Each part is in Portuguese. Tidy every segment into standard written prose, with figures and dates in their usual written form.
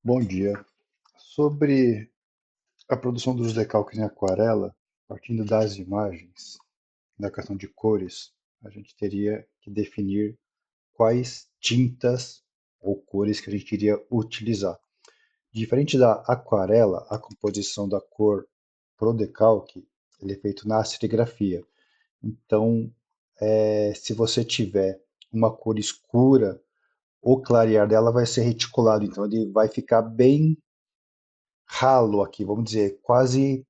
Bom dia. Sobre a produção dos decalques em aquarela, partindo das imagens, da questão de cores, a gente teria que definir quais tintas ou cores que a gente iria utilizar. Diferente da aquarela, a composição da cor pro decalque ele é feito na serigrafia. Então, se você tiver uma cor escura, o clarear dela vai ser reticulado, então ele vai ficar bem ralo aqui, vamos dizer, quase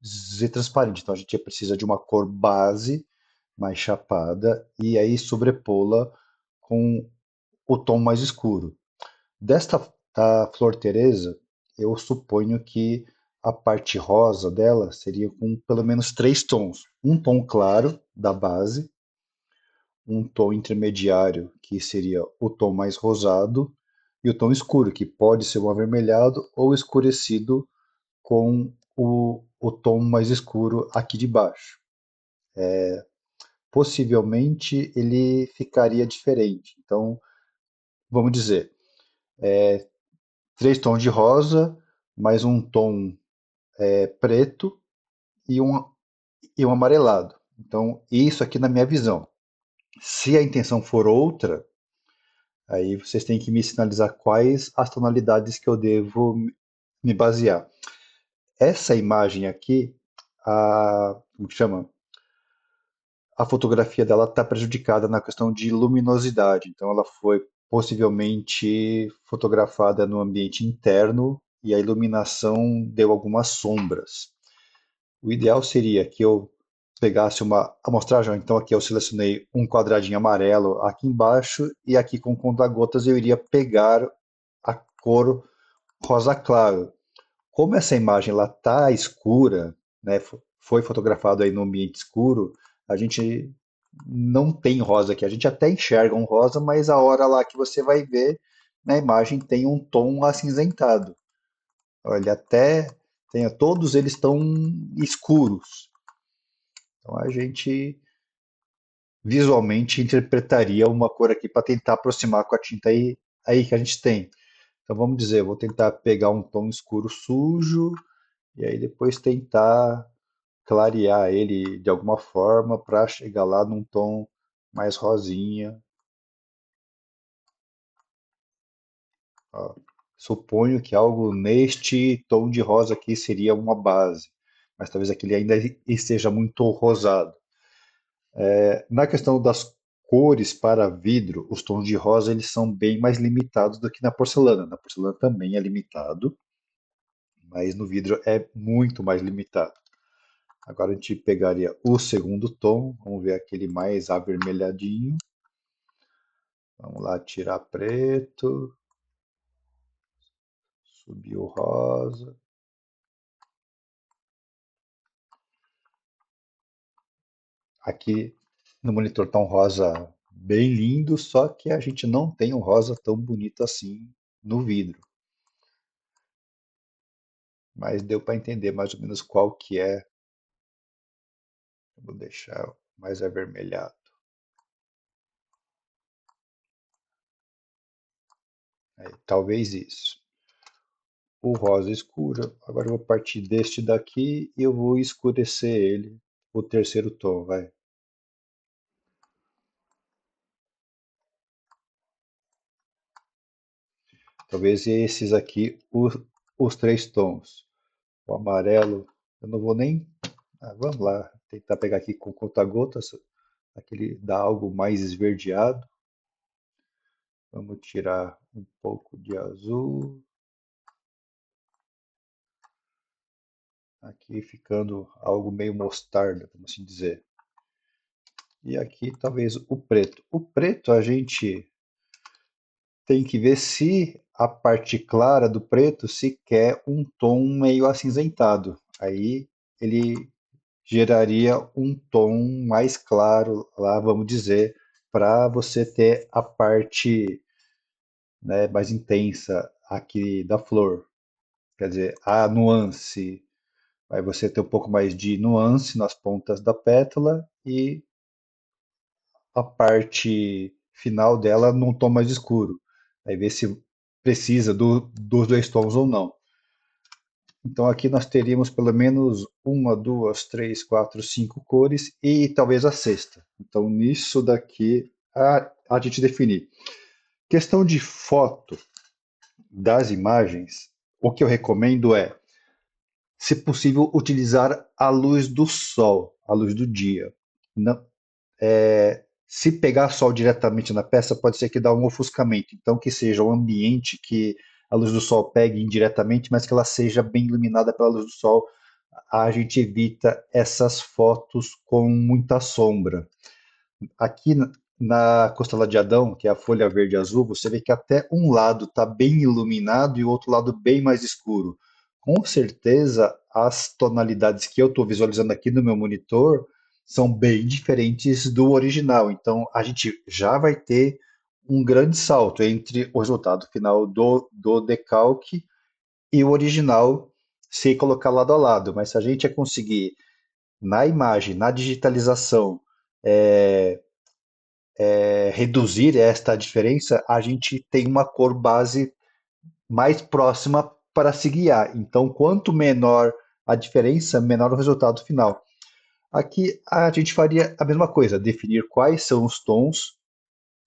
transparente. Então a gente precisa de uma cor base mais chapada e aí sobrepô-la com o tom mais escuro. Desta da Flor Teresa, eu suponho que a parte rosa dela seria com pelo menos três tons. Um tom claro da base, um tom intermediário, que seria o tom mais rosado, e o tom escuro, que pode ser um avermelhado ou escurecido com o tom mais escuro aqui de baixo. Possivelmente ele ficaria diferente. Então, vamos dizer, três tons de rosa, mais um tom preto e um amarelado. Então, isso aqui na minha visão. Se a intenção for outra, aí vocês têm que me sinalizar quais as tonalidades que eu devo me basear. Essa imagem aqui, como que chama? A fotografia dela está prejudicada na questão de luminosidade. Então, ela foi possivelmente fotografada no ambiente interno e a iluminação deu algumas sombras. O ideal seria que eu pegasse uma amostragem. Então, aqui eu selecionei um quadradinho amarelo aqui embaixo e aqui com conta-gotas eu iria pegar a cor rosa claro. Como essa imagem ela está escura, né, foi fotografado aí no ambiente escuro, a gente não tem rosa aqui. A gente até enxerga um rosa, mas a hora lá que você vai ver na imagem tem um tom acinzentado. Olha, até todos eles estão escuros. Então a gente visualmente interpretaria uma cor aqui para tentar aproximar com a tinta aí que a gente tem. Então vamos dizer, eu vou tentar pegar um tom escuro sujo e aí depois tentar clarear ele de alguma forma para chegar lá num tom mais rosinha. Ó. Suponho que algo neste tom de rosa aqui seria uma base, mas talvez aquele ainda esteja muito rosado. Na questão das cores para vidro, os tons de rosa eles são bem mais limitados do que na porcelana. Na porcelana também é limitado, mas no vidro é muito mais limitado. Agora a gente pegaria o segundo tom, vamos ver aquele mais avermelhadinho. Vamos lá, tirar preto, subir o rosa. Aqui no monitor está um rosa bem lindo, só que a gente não tem um rosa tão bonito assim no vidro. Mas deu para entender mais ou menos qual que é. Vou deixar mais avermelhado. Talvez isso. O rosa escuro. Agora eu vou partir deste daqui e eu vou escurecer ele. O terceiro tom, vai. Talvez esses aqui, os três tons. O amarelo, eu não vou nem. Vamos lá, tentar pegar aqui com conta-gotas, aquele dá algo mais esverdeado. Vamos tirar um pouco de azul. Aqui ficando algo meio mostarda, vamos assim dizer. E aqui talvez o preto. O preto a gente tem que ver se a parte clara do preto se quer um tom meio acinzentado. Aí ele geraria um tom mais claro lá, vamos dizer, para você ter a parte, né, mais intensa aqui da flor. Quer dizer, a nuance. Aí você ter um pouco mais de nuance nas pontas da pétala e a parte final dela num tom mais escuro. Aí ver se precisa dos dois tons ou não. Então aqui nós teríamos pelo menos uma, duas, três, quatro, cinco cores e talvez a sexta. Então nisso daqui a gente definir. Questão de foto das imagens, o que eu recomendo é, se possível, utilizar a luz do sol, a luz do dia. Não, se pegar sol diretamente na peça, pode ser que dá um ofuscamento. Então, que seja um ambiente que a luz do sol pegue indiretamente, mas que ela seja bem iluminada pela luz do sol. A gente evita essas fotos com muita sombra. Aqui na Costela de Adão, que é a folha verde e azul, você vê que até um lado está bem iluminado e o outro lado bem mais escuro. Com certeza, as tonalidades que eu estou visualizando aqui no meu monitor são bem diferentes do original. Então, a gente já vai ter um grande salto entre o resultado final do decalque e o original se colocar lado a lado. Mas se a gente conseguir, na imagem, na digitalização, é, reduzir esta diferença, a gente tem uma cor base mais próxima para se guiar. Então, quanto menor a diferença, menor o resultado final. Aqui a gente faria a mesma coisa, definir quais são os tons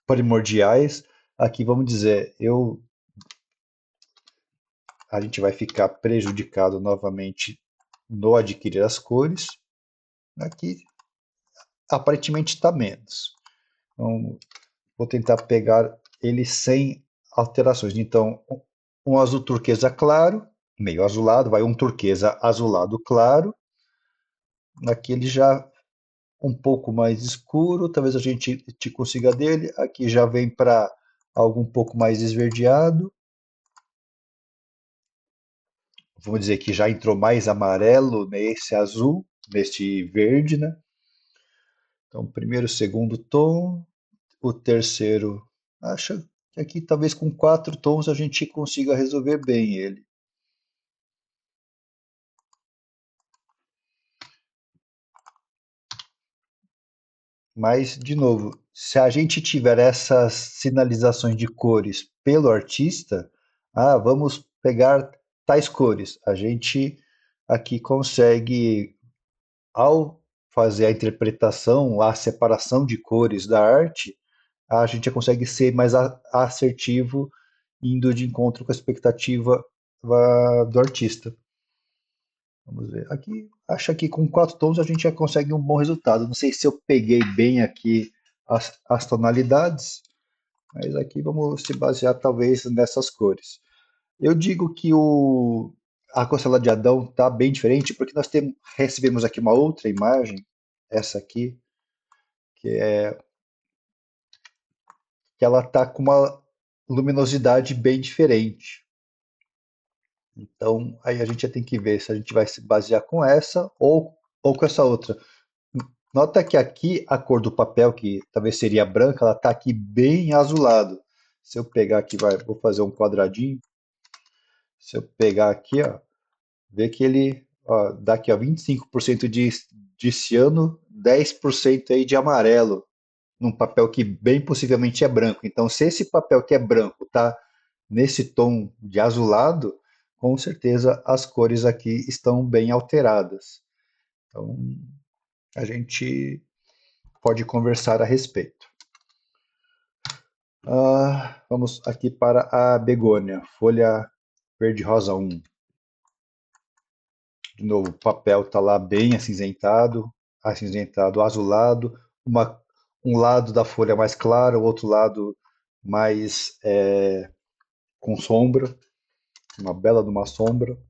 primordiais. Aqui vamos dizer, a gente vai ficar prejudicado novamente no adquirir as cores. Aqui aparentemente está menos. Então, vou tentar pegar ele sem alterações. Então, um azul turquesa claro, meio azulado, vai um turquesa azulado claro. Aqui ele já um pouco mais escuro, talvez a gente te consiga dele. Aqui já vem para algo um pouco mais esverdeado. Vamos dizer que já entrou mais amarelo nesse azul, neste verde, né? Então, primeiro, segundo tom, o terceiro, acho que aqui talvez com quatro tons a gente consiga resolver bem ele. Mas, de novo, se a gente tiver essas sinalizações de cores pelo artista, vamos pegar tais cores. A gente aqui consegue, ao fazer a interpretação, a separação de cores da arte, a gente já consegue ser mais assertivo, indo de encontro com a expectativa do artista. Vamos ver. Aqui, acho que com quatro tons a gente já consegue um bom resultado. Não sei se eu peguei bem aqui as tonalidades, mas aqui vamos se basear talvez nessas cores. Eu digo que a Costela de Adão está bem diferente porque nós recebemos aqui uma outra imagem, essa aqui, que é que ela está com uma luminosidade bem diferente. Então, aí a gente já tem que ver se a gente vai se basear com essa ou com essa outra. Nota que aqui a cor do papel, que talvez seria branca, ela está aqui bem azulado. Se eu pegar aqui, vou fazer um quadradinho. Se eu pegar aqui, ó, ver que ele dá aqui ó, 25% de ciano, 10% aí de amarelo, num papel que bem possivelmente é branco. Então, se esse papel que é branco está nesse tom de azulado, com certeza as cores aqui estão bem alteradas. Então, a gente pode conversar a respeito. Vamos aqui para a begônia, folha verde-rosa 1. De novo, o papel está lá bem acinzentado, azulado, um lado da folha mais claro, o outro lado mais com sombra, uma bela de uma sombra.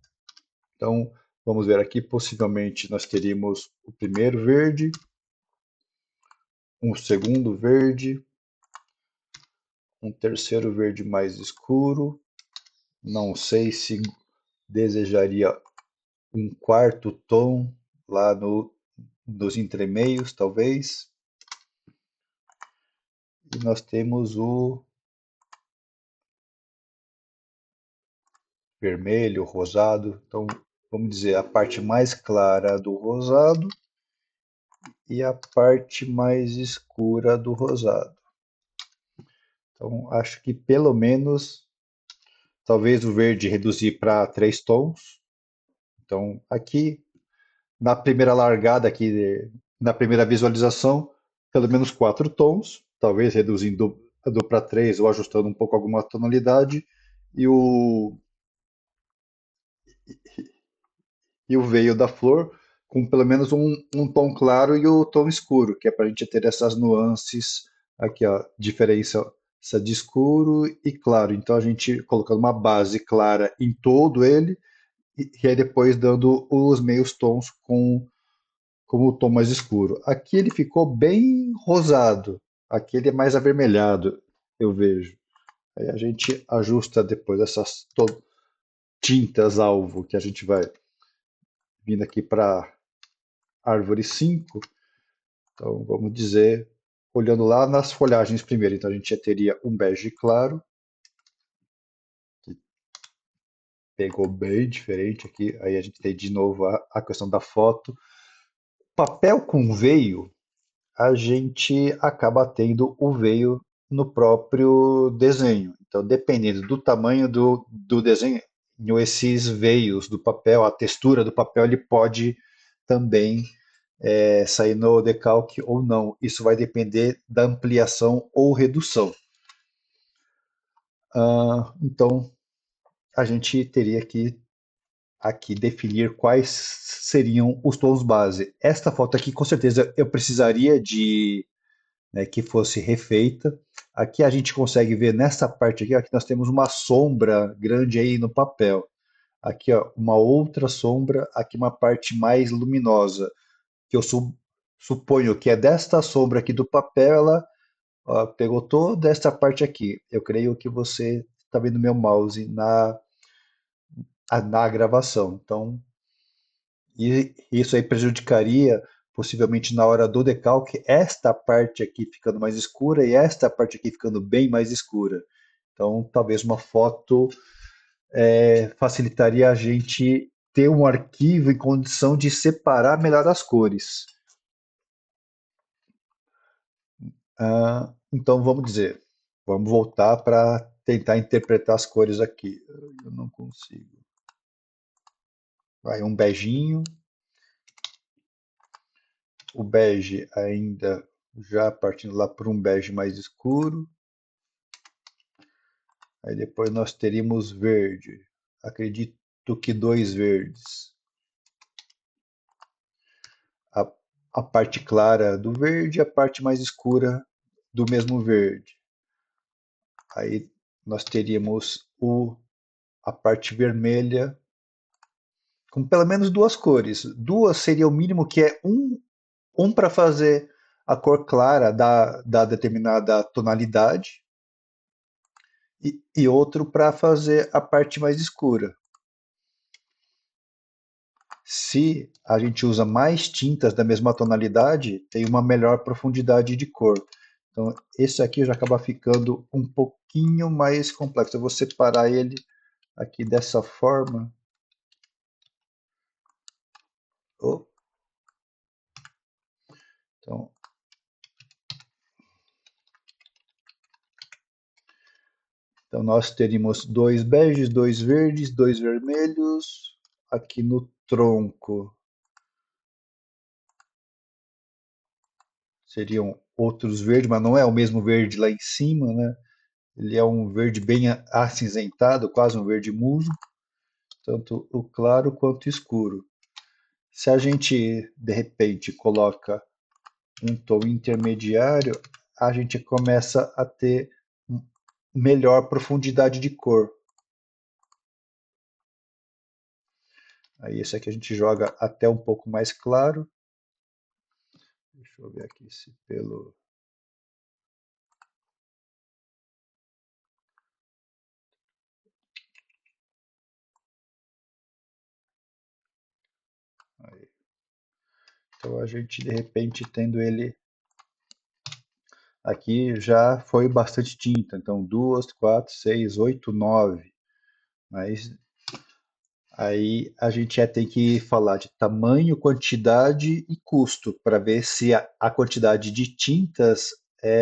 Então, vamos ver aqui, possivelmente nós teríamos o primeiro verde, um segundo verde, um terceiro verde mais escuro. Não sei se desejaria um quarto tom lá nos entremeios, talvez. E nós temos o vermelho, rosado. Então, vamos dizer, a parte mais clara do rosado e a parte mais escura do rosado. Então, acho que pelo menos talvez o verde reduzir para 3 tons. Então, aqui, na primeira largada, aqui, na primeira visualização, pelo menos 4 tons, talvez reduzindo para 3 ou ajustando um pouco alguma tonalidade, e e o veio da flor com pelo menos um tom claro e o tom escuro, que é para a gente ter essas nuances aqui, ó, diferença essa de escuro e claro. Então a gente colocando uma base clara em todo ele e aí depois dando os meios tons com o tom mais escuro. Aqui ele ficou bem rosado, aqui ele é mais avermelhado, eu vejo. Aí a gente ajusta depois essas tintas alvo que a gente vai vindo aqui para árvore 5. Então, vamos dizer, olhando lá nas folhagens primeiro, então a gente já teria um bege claro, que pegou bem diferente aqui. Aí a gente tem de novo a questão da foto. Papel com veio, a gente acaba tendo o veio no próprio desenho. Então, dependendo do tamanho do desenho, esses veios do papel, a textura do papel, ele pode também sair no decalque ou não. Isso vai depender da ampliação ou redução. Então, a gente teria que aqui definir quais seriam os tons base. Esta foto aqui, com certeza, eu precisaria de que fosse refeita. Aqui a gente consegue ver nessa parte aqui, ó, que nós temos uma sombra grande aí no papel. Aqui, ó, uma outra sombra, aqui uma parte mais luminosa, que eu suponho que é desta sombra aqui do papel, ela ó, pegou toda esta parte aqui. Eu creio que você está vendo meu mouse na gravação. Então, e isso aí prejudicaria possivelmente na hora do decalque esta parte aqui ficando mais escura e esta parte aqui ficando bem mais escura. Então, talvez uma foto facilitaria a gente ter um arquivo em condição de separar melhor as cores. Então, vamos dizer, vamos voltar para tentar interpretar as cores aqui. Eu não consigo. Vai um beijinho, o bege ainda já partindo lá para um bege mais escuro. Aí depois nós teríamos verde. Acredito que 2 verdes. A, a parte clara do verde e a parte mais escura do mesmo verde. Aí nós teríamos a parte vermelha com pelo menos 2 cores. Duas seria o mínimo, que é um para fazer a cor clara da determinada tonalidade e outro para fazer a parte mais escura. Se a gente usa mais tintas da mesma tonalidade, tem uma melhor profundidade de cor. Então, esse aqui já acaba ficando um pouquinho mais complexo. Eu vou separar ele aqui dessa forma. Oh, então, então, nós teríamos 2 beges, 2 verdes, 2 vermelhos. Aqui no tronco seriam outros verdes, mas não é o mesmo verde lá em cima, né? Ele é um verde bem acinzentado, quase um verde musgo, tanto o claro quanto o escuro. Se a gente, de repente, coloca um tom intermediário, a gente começa a ter melhor profundidade de cor. Aí esse aqui a gente joga até um pouco mais claro. Deixa eu ver aqui se pelo... Aí. Então a gente, de repente, tendo ele aqui, já foi bastante tinta. Então 2, 4, 6, 8, 9. Mas aí a gente já tem que falar de tamanho, quantidade e custo para ver se a quantidade de tintas,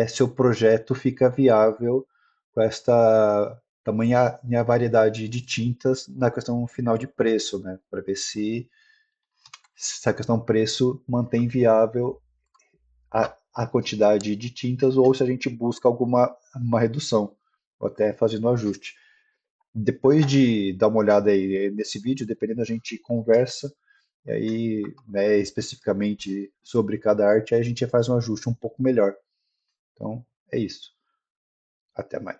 seu projeto fica viável com esta tamanha a variedade de tintas na questão final de preço, né? Para ver se a questão preço mantém viável a quantidade de tintas ou se a gente busca alguma uma redução, ou até fazendo um ajuste. Depois de dar uma olhada aí nesse vídeo, dependendo, a gente conversa, e aí, né, especificamente sobre cada arte, aí a gente faz um ajuste um pouco melhor. Então, é isso. Até mais.